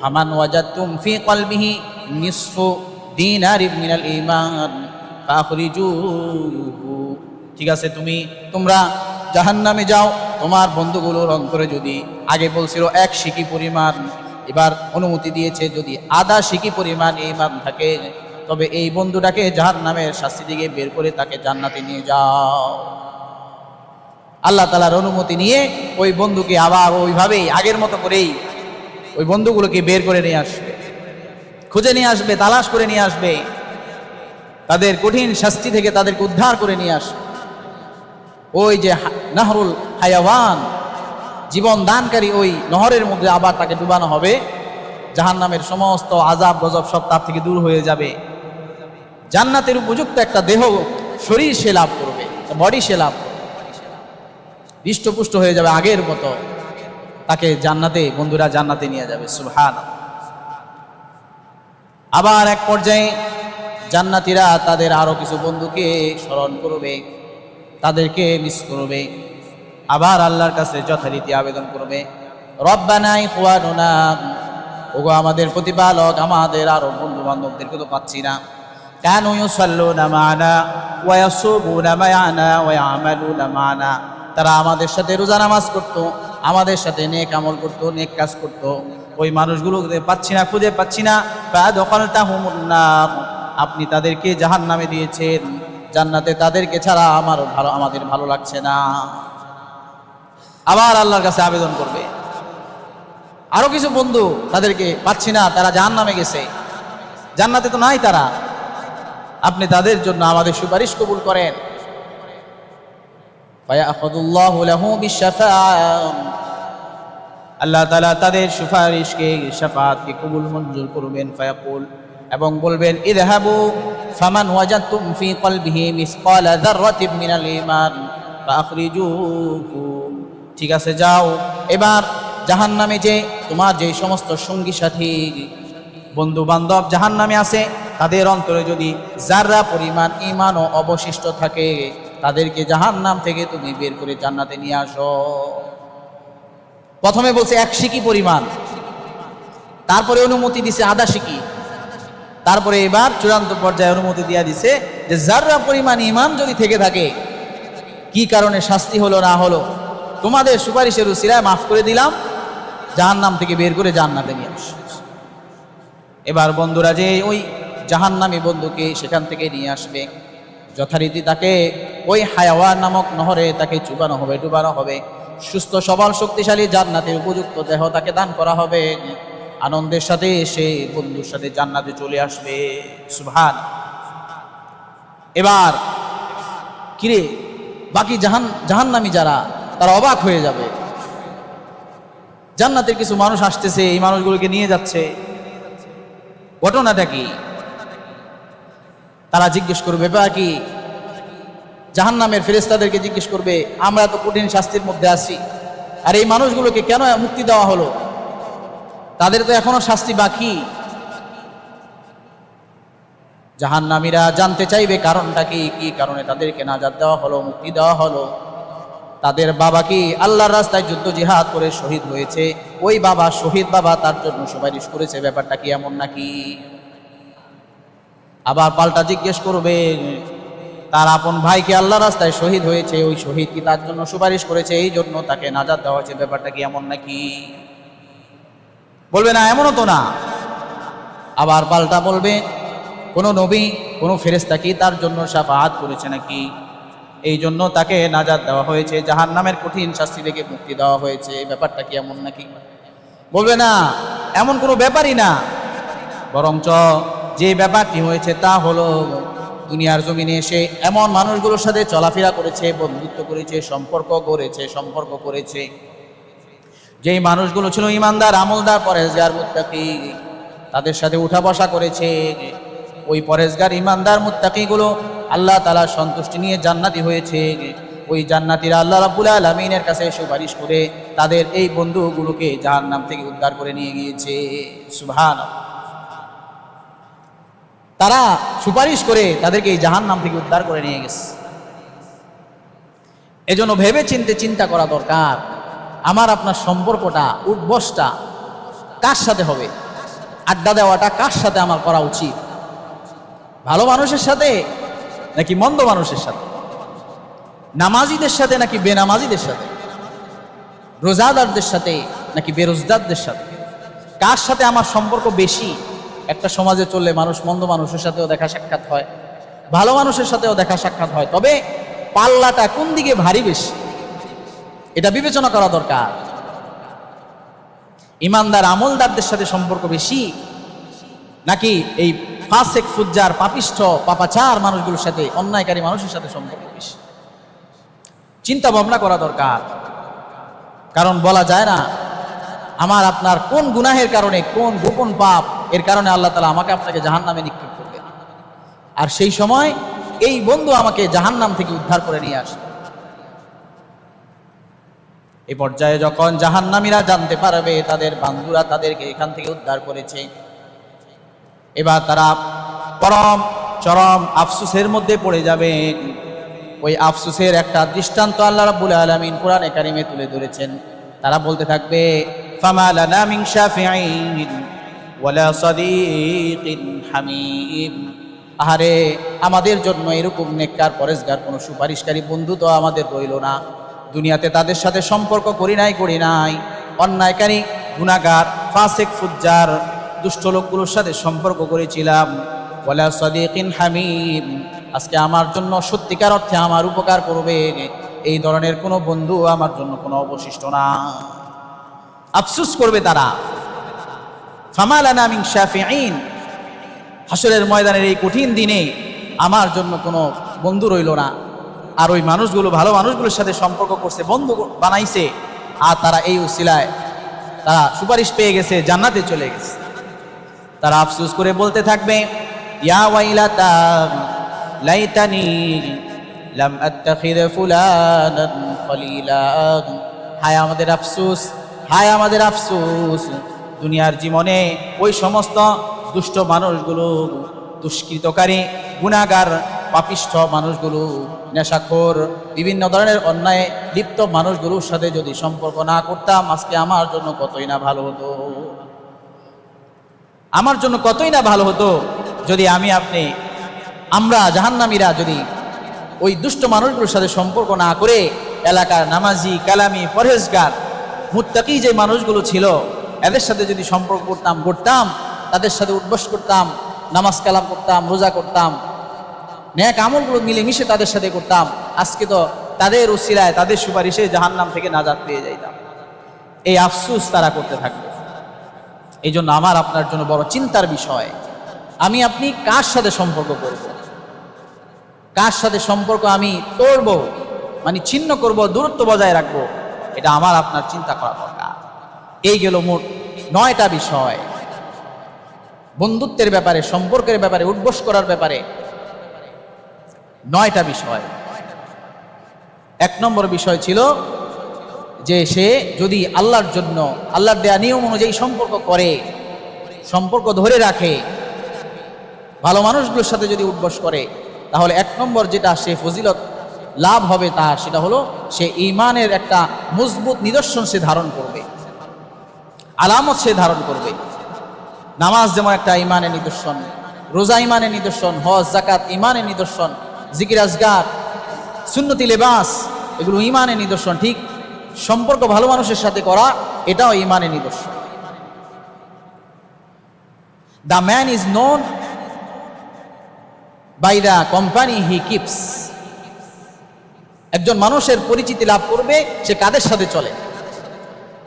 ফামান ওয়াজাদতুম ফি কলবিহি নিসফু দিনারিন মিনাল ঈমান ফাখরিজুহু, ঠিক আছে, তোমরা জাহান্নামে যাও। তোমার বন্ধুগুলোর অন্তরে যদি আগে বলছিল 1 সিকি পরিমাণ, এবার অনুমতি দিয়েছে যদি আধা সিকি পরিমাণ ঈমান থাকে, তবে এই বন্ধুটাকে জাহান্নামের শাস্তি থেকে বের করে তাকে জান্নাতে নিয়ে যাও। আল্লাহ তাআলার অনুমতি নিয়ে ওই বন্ধুকে আবার ওইভাবেই আগের মতো করেই ওই বন্ধুগুলোকে বের করে নিয়ে আসবে, খুঁজে নিয়ে আসবে, তালাশ করে নিয়ে আসবে, তাদের কঠিন শাস্তি থেকে তাদেরকে উদ্ধার করে নিয়ে আসবে। ওই যে নাহরুল হায়াওয়ান, জীবন দানকারী ওই নহরের মধ্যে আবার তাকে ডুবানো হবে। জাহান্নামের সমস্ত আযাব গজব সব তার থেকে দূর হয়ে যাবে। জান্নাতের উপযুক্ত একটা দেহ শরীর সে লাভ করবে, বডি সে লাভ করবে, হৃষ্টপুষ্ট হয়ে যাবে আগের মতো, তাকে জান্নাতে, বন্ধুরা জান্নাতে নিয়ে যাবে। সুবহানাল্লাহ। আবার এক পর্যায়ে জান্নাতীরা তাদের আরো কিছু বন্ধুকে স্মরণ করবে, তাদেরকে মিস করবে, আবার আল্লাহর কাছে যথারীতি আবেদন করবে, রব্বানা ইখওয়ানুনা, ওগো আমাদের প্রতিপালক, আমাদের আরো বন্ধু বান্ধবদেরকে তো পাচ্ছি না। কানু ইউসাল্লুনা মা'না ওয়া ইয়াসুমুনা মা'না ওয়া ইয়া'মালুনা মা'না, তারা আমাদের সাথে রোজা নামাজ করতো, আমাদের সাথে নেক আমল করতো, নেক কাজ করতো, ওই মানুষগুলোকে পাচ্ছি না, খুঁজে পাচ্ছি না। ফাদখালতাহুমুন নার, আপনি তাদেরকে জাহান্নামে দিয়েছেন, জান্নাতে তাদেরকে ছাড়া আমাদের ভালো লাগছে না। আবার আল্লাহর কাছে আবেদন করবে, আরো কিছু বন্ধু, তাদেরকে পাচ্ছি না, তারা জাহান্নামে গেছে, জান্নাতে তো নাই তারা, আপনি তাদের জন্য আমাদের সুপারিশ কবুল করেন। ফায়াখুযুল্লাহু লাহু বিশ-শাফাআহ, আল্লাহ তাআলা তাদের সুপারিশকে, শাফাআতকে কবুল মঞ্জুর করবেন। ফায়াকুল, এবং বলবেন, ইযহাবু ফামান ওয়াজাদতুম ফি কলবিহি মিসকালা যাররাতিন মিনাল ঈমান ফাখরিজুহু, ঠিক আছে, যাও, এবার জাহান্নামে যে তোমার যে সমস্ত সঙ্গী সাথী বন্ধু বান্ধব জাহান্নামে আছে, তাদের অন্তরে যদি যাররা পরিমাণ ঈমানও অবশিষ্ট থাকে, তাদেরকে জাহান্নাম থেকে তুমি বের করে জান্নাতে নিয়ে আসো। প্রথমে বলছে 1 সিকি পরিমাণ, তারপরে অনুমতি দিছে আধা সিকি, তারপরে এবার চূড়ান্ত পর্যায়ে অনুমতি দিয়ে দিছে যে যাররা পরিমাণ ঈমান যদি থেকে থাকে, কি কারণে শাস্তি হলো না হলো, তোমাদের সুপারিশের উসিলায় মাফ করে দিলাম, জাহান্নাম থেকে বের করে জান্নাতে নিয়ে আস। এবার বন্ধুরা যে ওই জাহান্নামী বন্ধুকে সেখান থেকে নিয়ে আসবে, যথারীতি তাকে ওই হায়াওয়ান নামক নহরে তাকে চুবানো হবে, ডুবানো হবে, সুস্থ সবল শক্তিশালী জান্নাতের উপযুক্ত দেহ তাকে দান করা হবে, আনন্দের সাথে সে বন্ধুর সাথে জান্নাতে চলে আসবে। সুবহান। এবার কিরে বাকি জাহান্নামী যারা, তারা অবাক হয়ে যাবে, জান্নাতের কিছু মানুষ আসতেছে, এই মানুষগুলোকে নিয়ে যাচ্ছে, ঘটনাটা কি? তারা জিজ্ঞেস করবে, ব্যাপার কি? জাহান্নামের ফেরেশতাদেরকে জিজ্ঞেস করবে, আমরা তো কঠিন শাস্তির মধ্যে আছি, আর এই মানুষগুলোকে কেন মুক্তি দেওয়া হলো? তাদের তো এখনো শাস্তি বাকি। জাহান্নামীরা জানতে চাইবে কারণটা কি, কি কারণে তাদেরকে নাজাত দেওয়া হলো, মুক্তি দেওয়া হলো। তাদের বাবা কি আল্লাহর রাস্তায় যুদ্ধ জিহাদ করে শহীদ হয়েছে, ওই বাবা, শহীদ বাবা তার জন্য সুপারিশ করেছে, ব্যাপারটা কি এমন নাকি? আবার পাল্টা জিজ্ঞেস করবে, তার আপন ভাইকে আল্লাহর রাস্তায় শহীদ হয়েছে, ওই শহীদ কি তার জন্য সুপারিশ করেছে, এই জন্য তাকে নাজাত দেওয়া হয়েছে, ব্যাপারটা কি এমন নাকি? বলবে না, এমনও তো না। আবার পাল্টা বলবে, কোনো নবী, কোনো ফেরেশতা কি তার জন্য শাফাআত করেছে নাকি, এই জন্য তাকে নাজাত দেওয়া হয়েছে, জাহান্নামের কঠিন শাস্তি থেকে মুক্তি দেওয়া হয়েছে, ব্যাপারটা কি এমন নাকি? বলবে না, এমন কোনো ব্যাপারই না, বরঞ্চ যে ব্যাপারটি হয়েছে তা হলো দুনিয়ার জমিনে এসে এমন মানুষগুলোর সাথে চলাফেরা করেছে, বন্ধুত্ব করেছে, সম্পর্ক করেছে, যেই মানুষগুলো ছিল ইমানদার, আমলদার, পরেজগার, মুত্তাকি, তাদের সাথে উঠা বসা করেছে। ওই পরেজগার, ইমানদার, মুত্তাকিগুলো আল্লাহ তাআলা সন্তুষ্টি নিয়ে জান্নাতি হয়েছে। ওই জান্নাতীরা আল্লাহ রাব্বুল আলামিনের কাছে সুপারিশ করে তাদের এই বন্ধুগুলোকে জাহান্নাম থেকে উদ্ধার করে নিয়ে গিয়েছে। সুবহানাল্লাহ। তারা সুপারিশ করে তাদেরকে এই জাহান্নাম থেকে উদ্ধার করে নিয়ে গেছে। এজন্য ভেবে চিন্তা করা দরকার, আমার আপনার সম্পর্কটা, উঠবসটা কার সাথে হবে, আড্ডা দেওয়াটা কার সাথে আমার করা উচিত, ভালো মানুষের সাথে নাকি মন্দ মানুষের সাথে, নামাজিদের সাথে নাকি বেনামাজিদের সাথে, রোজাদারদের সাথে নাকি বেরোজগারদের সাথে, কার সাথে আমার সম্পর্ক বেশি? একটা সমাজে চললে মানুষ মন্দ মানুষের সাথেও দেখা সাক্ষাৎ হয়, ভালো মানুষের সাথেও দেখা সাক্ষাৎ হয়, তবে পাল্লাটা কোন দিকে ভারী বেশি এটা বিবেচনা করা দরকার। ইমানদার আমলদারদের সাথে সম্পর্ক বেশি নাকি এই ফাসেক, ফুজ্জার, পাপিষ্ঠ, পাপাচার মানুষগুলোর সাথে, অন্যায়কারী মানুষের সাথে সম্পর্ক বেশি? চিন্তা ভাবনা করা দরকার। কারণ বলা যায় না আমার আপনার কোন গুনাহের কারণে, কোন গোপন পাপ এর কারণে আল্লাহ তাআলা আমাকে আপনাকে জাহান্নামে নিক্ষেপ করবেন, আর সেই সময় এই বন্ধু আমাকে জাহান্নাম থেকে উদ্ধার করে নিয়ে আসে। এই পর্যায়ে যখন জাহান্নামীরা জানতে পারবে তাদের বন্ধুরা তাদেরকে এখান থেকে উদ্ধার করেছে, এবার তারা চরম আফসোসের মধ্যে পড়ে যাবে। ওই আফসোসের একটা দৃষ্টান্ত আল্লাহ রাব্বুল আলামিন কোরআনে কারিমে তুলে ধরেছেন। তারা বলতে থাকবে, ফামা লানা মিন শাফিঈন ওয়ালা সাদীকিন হামীম। আহারে, আমাদের জন্য এরকম নেককার, পরেজগার কোনো সুপারিশকারী বন্ধু তো আমাদের রইল না। দুনিয়াতে তাদের সাথে সম্পর্ক করি নাই, অন্যায়কারী, গুনাহগার, ফাসিক, ফুজ্জার, দুষ্ট লোকগুলোর সাথে সম্পর্ক করেছিলাম। ওয়ালা সাদীকিন হামীম, আজকে আমার জন্য সত্যিকার অর্থে আমার উপকার করবে এই ধরনের কোনো বন্ধু আমার জন্য কোনো অবশিষ্ট না। আফসোস করবে তারা। ফামা লানা মিন শাফিঈন, হাসরের ময়দানের এই কঠিন দিনে আমার জন্য কোনো বন্ধু রইল না। আর ওই মানুষগুলো ভালো মানুষগুলোর সাথে সম্পর্ক করছে, বন্ধু বানাইছে, আর তারা এই উসিলায় তারা সুপারিশ পেয়ে গেছে, জান্নাতে চলে গেছে। তারা আফসোস করে বলতে থাকবে, ইয়া ওয়াইলাতা লাইতানি লাম আত্তাখিয ফুলানান খলিলা। হায় আমাদের আফসোস, হায় আমাদের আফসোস, দুনিয়ার জীবনে ওই সমস্ত দুষ্ট মানুষগুলো, দুষ্কৃতকারী, গুনাহগার, পাপিষ্ঠ মানুষগুলো, নেশাখোর, বিভিন্ন ধরনের অন্যায় লিপ্ত মানুষগুলোর সাথে যদি সম্পর্ক না করতাম, আজকে আমার জন্য কতই না ভালো হতো, আমার জন্য কতই না ভালো হতো যদি আমরা জাহান্নামীরা যদি ওই দুষ্ট মানুষগুলোর সাথে সম্পর্ক না করে এলাকার নামাজি, কালামি, পরহেজগার, মুত্তাকি যে মানুষগুলো ছিল এদের সাথে যদি সম্পর্ক করতাম, তাদের সাথে উঠবস করতাম, নামাজ কালাম করতাম, রোজা করতাম, নেক আমলগুলো মিলেমিশে তাদের সাথে করতাম, আজকে তো তাদের উসিলায়, তাদের সুপারিশে জাহান্নাম থেকে নাজাত পেয়ে যাইতাম। এই আফসোস তারা করতে থাকবে। এই জন্য আমার আপনার জন্য বড় চিন্তার বিষয়, আপনি কার সাথে সম্পর্ক করব, কার সাথে সম্পর্ক আমি তোড়ব, মানে ছিন্ন করব, দূরত্ব বজায় রাখবো, এটা আমার আপনার চিন্তা করা দরকার। এই গেল মোট 9টা বিষয় বন্ধুত্বের ব্যাপারে, সম্পর্কের ব্যাপারে, উঠবস করার ব্যাপারে 9টা বিষয়। 1 নম্বর বিষয় ছিল যে সে যদি আল্লাহর জন্য, আল্লাহর দেয়া নিয়ম অনুযায়ী সম্পর্ক করে, সম্পর্ক ধরে রাখে, ভালো মানুষগুলোর সাথে যদি উঠবস করে, তাহলে 1 নম্বর যেটা সে ফজিলত লাভ হবে তার, সেটা হলো সে ঈমানের একটা মজবুত নিদর্শন সে ধারণ করবে, আলামত সে ধারণ করবে। নামাজ যেমন একটা ঈমানের নিদর্শন, রোজা ঈমানের নিদর্শন, হজ যাকাত ঈমানের নিদর্শন, জিকির আজগার, সুন্নতি লেবাস, এগুলো ঈমানের নিদর্শন। ঠিক সম্পর্ক ভালো মানুষের সাথে করা, এটাও ঈমানের নিদর্শন। The man is known by the company he keeps. একজন মানুষের পরিচিতি লাভ করবে সে কাদের সাথে চলে।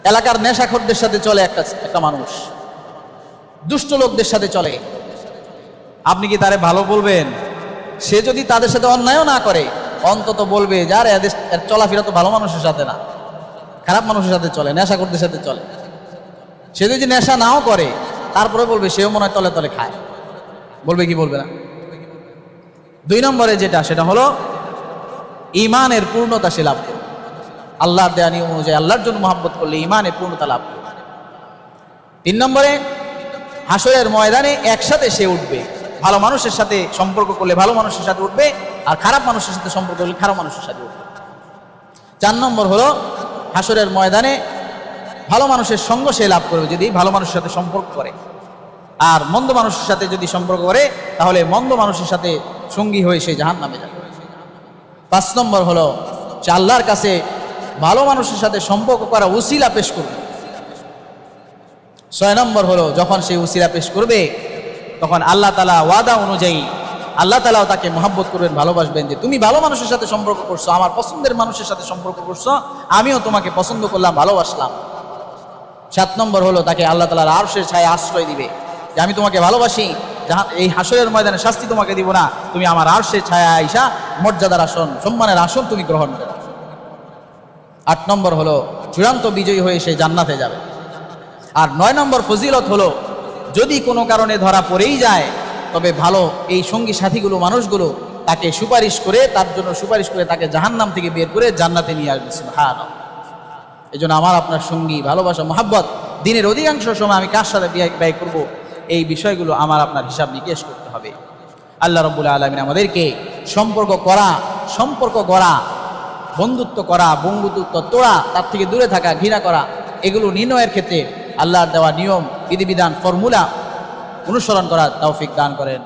এলাকার নেশাখোরদের সাথে চলে একটা মানুষ, দুষ্ট লোকদের সাথে চলে, আপনি কি তারে ভালো বলবেন? সে যদি তাদের সাথে অন্যায়ও না করে, অন্তত বলবে যার এদের চলাফেরা তো ভালো মানুষের সাথে না, খারাপ মানুষের সাথে চলে, নেশাখোরদের সাথে চলে। সে যদি নেশা নাও করে, তারপরে বলবে সেও মনে হয় তলে তলে খায়, বলবে কি বলবে না? 2 নম্বরে যেটা, সেটা হলো ঈমানের পূর্ণতা সে লাভ করবে। আল্লাহর দেয়া নিয়ম অনুযায়ী আল্লাহর জন্য মহব্বত করলে ঈমানের পূর্ণতা লাভ করবে। 3 নম্বরে হাসরের ময়দানে একসাথে সে উঠবে। ভালো মানুষের সাথে সম্পর্ক করলে ভালো মানুষের সাথে উঠবে, আর খারাপ মানুষের সাথে সম্পর্ক করলে খারাপ মানুষের সাথে উঠবে। 4 নম্বর হলো হাসরের ময়দানে ভালো মানুষের সঙ্গ সে লাভ করবে যদি ভালো মানুষের সাথে সম্পর্ক করে, আর মন্দ মানুষের সাথে যদি সম্পর্ক করে তাহলে মন্দ মানুষের সাথে সঙ্গী হয়ে সে জাহান্নামে যাবে। 5 নম্বর হলো সে আল্লাহর কাছে ভালো মানুষের সাথে সম্পর্ক করা উসিলা পেশ করবে। 6 নম্বর হলো যখন সে উসিলা পেশ করবে, তখন আল্লাহ তাআলা ওয়াদা অনুযায়ী আল্লাহ তাআলাও তাকে মহব্বত করবেন, ভালোবাসবেন, যে তুমি ভালো মানুষের সাথে সম্পর্ক করছো, আমার পছন্দের মানুষের সাথে সম্পর্ক করছো, আমিও তোমাকে পছন্দ করলাম, ভালোবাসলাম। 7 নম্বর হলো তাকে আল্লাহ তাআলার আরশের ছায়ায় আশ্রয় দিবে, যে আমি তোমাকে ভালোবাসি, এই হাসরের ময়দানে শাস্তি তোমাকে দিব না, তুমি আমার আরশের ছায়ায় আইসা মর্যাদার আসন, সম্মানের আসন তুমি গ্রহণ করো। 8 নম্বর হলো চূড়ান্ত বিজয়ী হয়ে সে জান্নাতে যাবে। আর 9 নম্বর ফজিলত হলো যদি কোনো কারণে ধরা পড়েই যায়, তবে ভালো এই সঙ্গী সাথীগুলো, মানুষগুলো তাকে সুপারিশ করে, তার জন্য সুপারিশ করে তাকে জাহান্নাম থেকে বের করে জান্নাতে নিয়ে আসবে। সুবহানাল্লাহ। এই জন্য আমার আপনার সঙ্গী, ভালোবাসা, মহাব্বত দিনের অধিকাংশ সময় আমি কার সাথে ব্যয় করব, এই বিষয়গুলো আমার আপনার হিসাব নিকেশ করতে হবে। আল্লাহ রাব্বুল আলামিন আমাদেরকে সম্পর্ক গড়া, বন্ধুত্ব করা, বন্ধুত্ব তোড়া, তার থেকে দূরে থাকা, ঘৃণা করা, এগুলো নির্ণয়ের ক্ষেত্রে আল্লাহর দেওয়া নিয়ম, বিধিবিধান, ফর্মুলা অনুসরণ করার তৌফিক দান করেন।